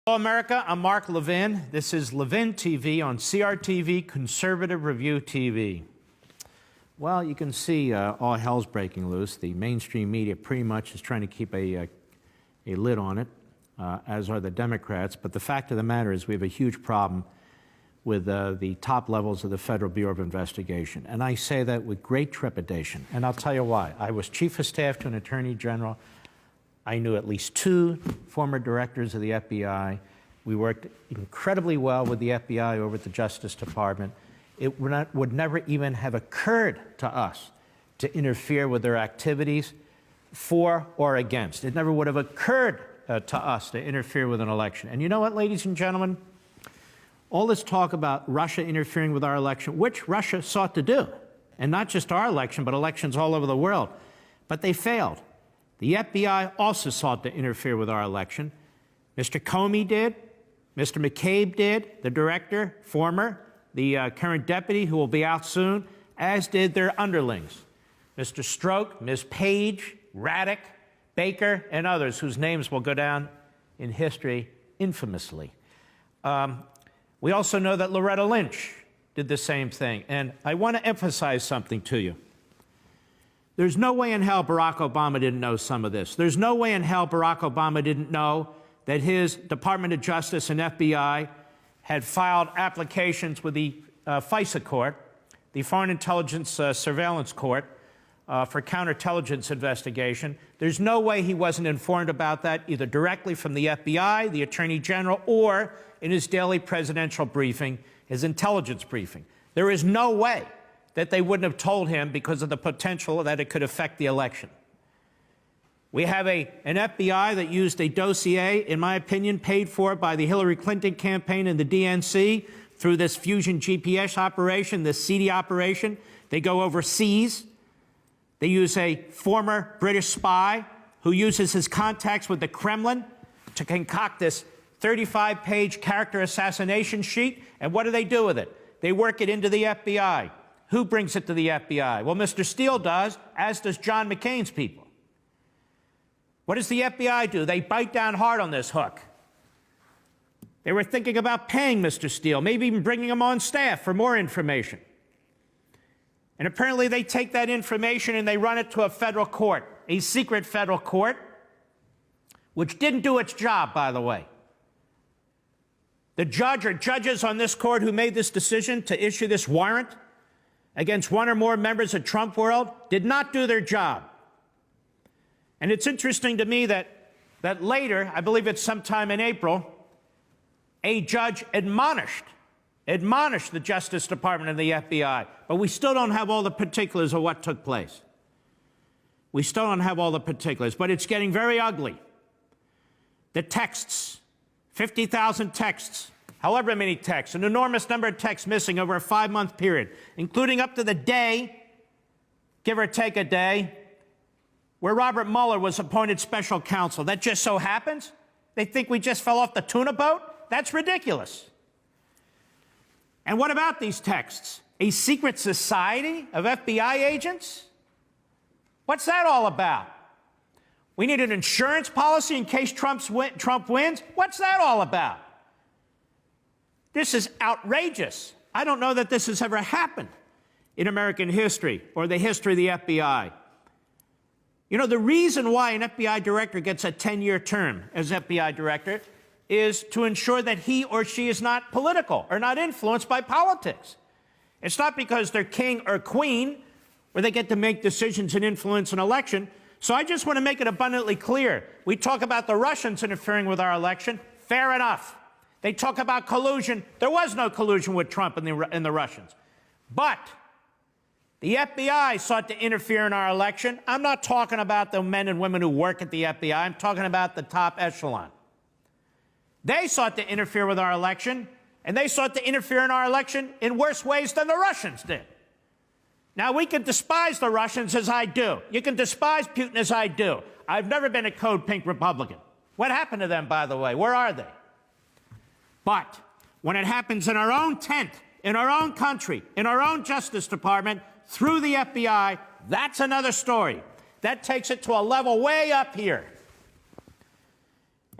Hello, America. I'm Mark Levin. This is Levin TV on CRTV, Conservative Review TV. Well, you can see all hell's breaking loose. The mainstream media pretty much is trying to keep a lid on it, as are the Democrats. But the fact of the matter is we have a huge problem with the top levels of the Federal Bureau of Investigation. And I say that with great trepidation. And I'll tell you why. I was Chief of Staff to an Attorney General. I knew at least 2 former directors of the FBI. We worked incredibly well with the FBI over at the Justice Department. It would never even have occurred to us to interfere with their activities for or against. It never would have occurred to us to interfere with an election. And you know what, ladies and gentlemen? All this talk about Russia interfering with our election, which Russia sought to do, and not just our election, but elections all over the world, but they failed. The FBI also sought to interfere with our election. Mr. Comey did, Mr. McCabe did, the director, former, the current deputy, who will be out soon, as did their underlings, Mr. Stroke, Ms. Page, Raddick, Baker, and others whose names will go down in history infamously. We also know that Loretta Lynch did the same thing. And I want to emphasize something to you. There's no way in hell Barack Obama didn't know some of this. There's no way in hell Barack Obama didn't know that his Department of Justice and FBI had filed applications with the FISA court, the Foreign Intelligence Surveillance Court, for counterintelligence investigation. There's no way he wasn't informed about that, either directly from the FBI, the Attorney General, or in his daily presidential briefing, his intelligence briefing. There is no way that they wouldn't have told him because of the potential that it could affect the election. We have an FBI that used a dossier, in my opinion, paid for by the Hillary Clinton campaign and the DNC through this Fusion GPS operation, this seedy operation. They go overseas. They use a former British spy who uses his contacts with the Kremlin to concoct this 35-page character assassination sheet. And what do they do with it? They work it into the FBI. Who brings it to the FBI? Well, Mr. Steele does, as does John McCain's people. What does the FBI do? They bite down hard on this hook. They were thinking about paying Mr. Steele, maybe even bringing him on staff for more information. And apparently they take that information and they run it to a federal court, a secret federal court, which didn't do its job, by the way. The judge or judges on this court who made this decision to issue this warrant against one or more members of Trump world did not do their job. And it's interesting to me that later, I believe it's sometime in April, a judge admonished the Justice Department and the FBI, but we still don't have all the particulars of what took place. We still don't have all the particulars, but it's getting very ugly. The texts, 50,000 texts, however many texts, an enormous number of texts missing over a 5-month period, including up to the day, give or take a day, where Robert Mueller was appointed special counsel. That just so happens? They think we just fell off the tuna boat? That's ridiculous. And what about these texts? A secret society of FBI agents? What's that all about? We need an insurance policy in case Trump wins? What's that all about? This is outrageous. I don't know that this has ever happened in American history or the history of the FBI. You know, the reason why an FBI director gets a 10-year term as FBI director is to ensure that he or she is not political or not influenced by politics. It's not because they're king or queen where they get to make decisions and influence an election. So I just want to make it abundantly clear. We talk about the Russians interfering with our election. Fair enough. They talk about collusion. There was no collusion with Trump and the Russians. But the FBI sought to interfere in our election. I'm not talking about the men and women who work at the FBI. I'm talking about the top echelon. They sought to interfere with our election, and they sought to interfere in our election in worse ways than the Russians did. Now, we can despise the Russians as I do. You can despise Putin as I do. I've never been a Code Pink Republican. What happened to them, by the way? Where are they? But when it happens in our own tent, in our own country, in our own Justice Department, through the FBI, that's another story. That takes it to a level way up here.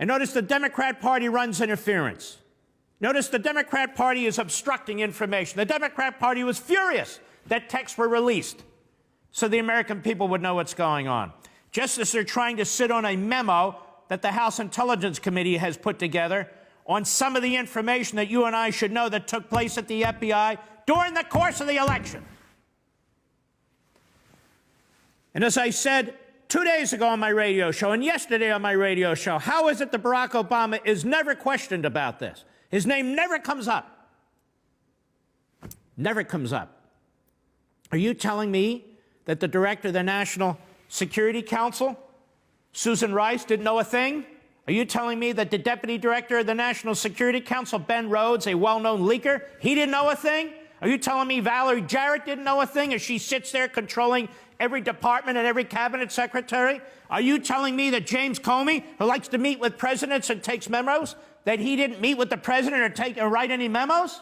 And notice the Democrat Party runs interference. Notice the Democrat Party is obstructing information. The Democrat Party was furious that texts were released so the American people would know what's going on. Just as they're trying to sit on a memo that the House Intelligence Committee has put together on some of the information that you and I should know that took place at the FBI during the course of the election. And as I said 2 days ago on my radio show and yesterday on my radio show, how is it that Barack Obama is never questioned about this? His name never comes up. Never comes up. Are you telling me that the director of the National Security Council, Susan Rice, didn't know a thing? Are you telling me that the deputy director of the National Security Council, Ben Rhodes, a well-known leaker, he didn't know a thing? Are you telling me Valerie Jarrett didn't know a thing as she sits there controlling every department and every cabinet secretary? Are you telling me that James Comey, who likes to meet with presidents and takes memos, that he didn't meet with the president or write any memos?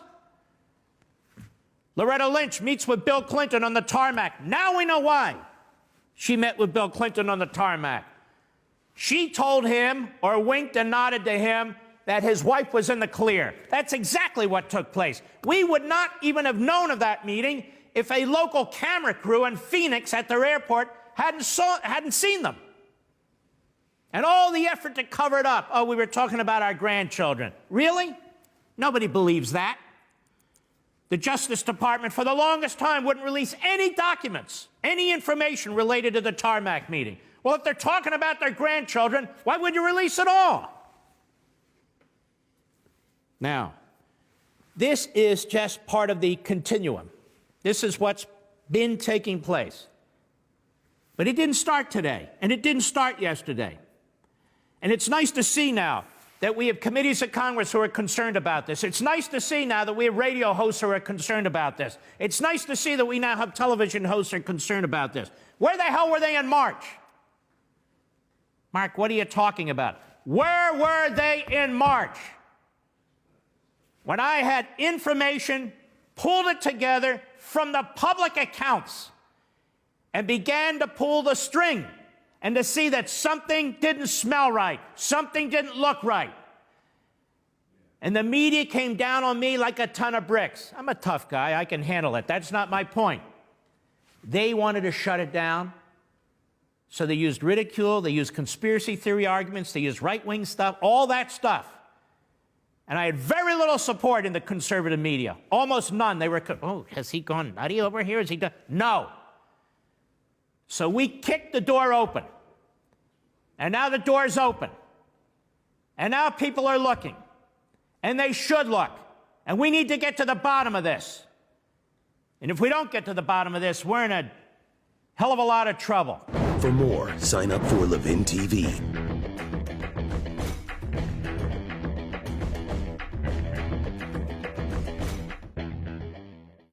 Loretta Lynch meets with Bill Clinton on the tarmac. Now we know why she met with Bill Clinton on the tarmac. She told him, or winked and nodded to him, that his wife was in the clear. That's exactly what took place. We would not even have known of that meeting if a local camera crew in Phoenix at their airport hadn't seen them. And all the effort to cover it up. Oh, we were talking about our grandchildren. Really? Nobody believes that. The Justice Department, for the longest time, wouldn't release any documents, any information related to the tarmac meeting. Well, if they're talking about their grandchildren, why would you release it all? Now, this is just part of the continuum. This is what's been taking place. But it didn't start today, and it didn't start yesterday. And it's nice to see now that we have committees of Congress who are concerned about this. It's nice to see now that we have radio hosts who are concerned about this. It's nice to see that we now have television hosts who are concerned about this. Where the hell were they in March? Mark, what are you talking about? Where were they in March? When I had information, pulled it together from the public accounts, and began to pull the string and to see that something didn't smell right, something didn't look right. And the media came down on me like a ton of bricks. I'm a tough guy. I can handle it. That's not my point. They wanted to shut it down. So they used ridicule, they used conspiracy theory arguments, they used right-wing stuff, all that stuff. And I had very little support in the conservative media, almost none. They were, oh, has he gone nutty over here? Has he done? No. So we kicked the door open. And now the door's open. And now people are looking. And they should look. And we need to get to the bottom of this. And if we don't get to the bottom of this, we're in a hell of a lot of trouble. For more, sign up for Levin TV.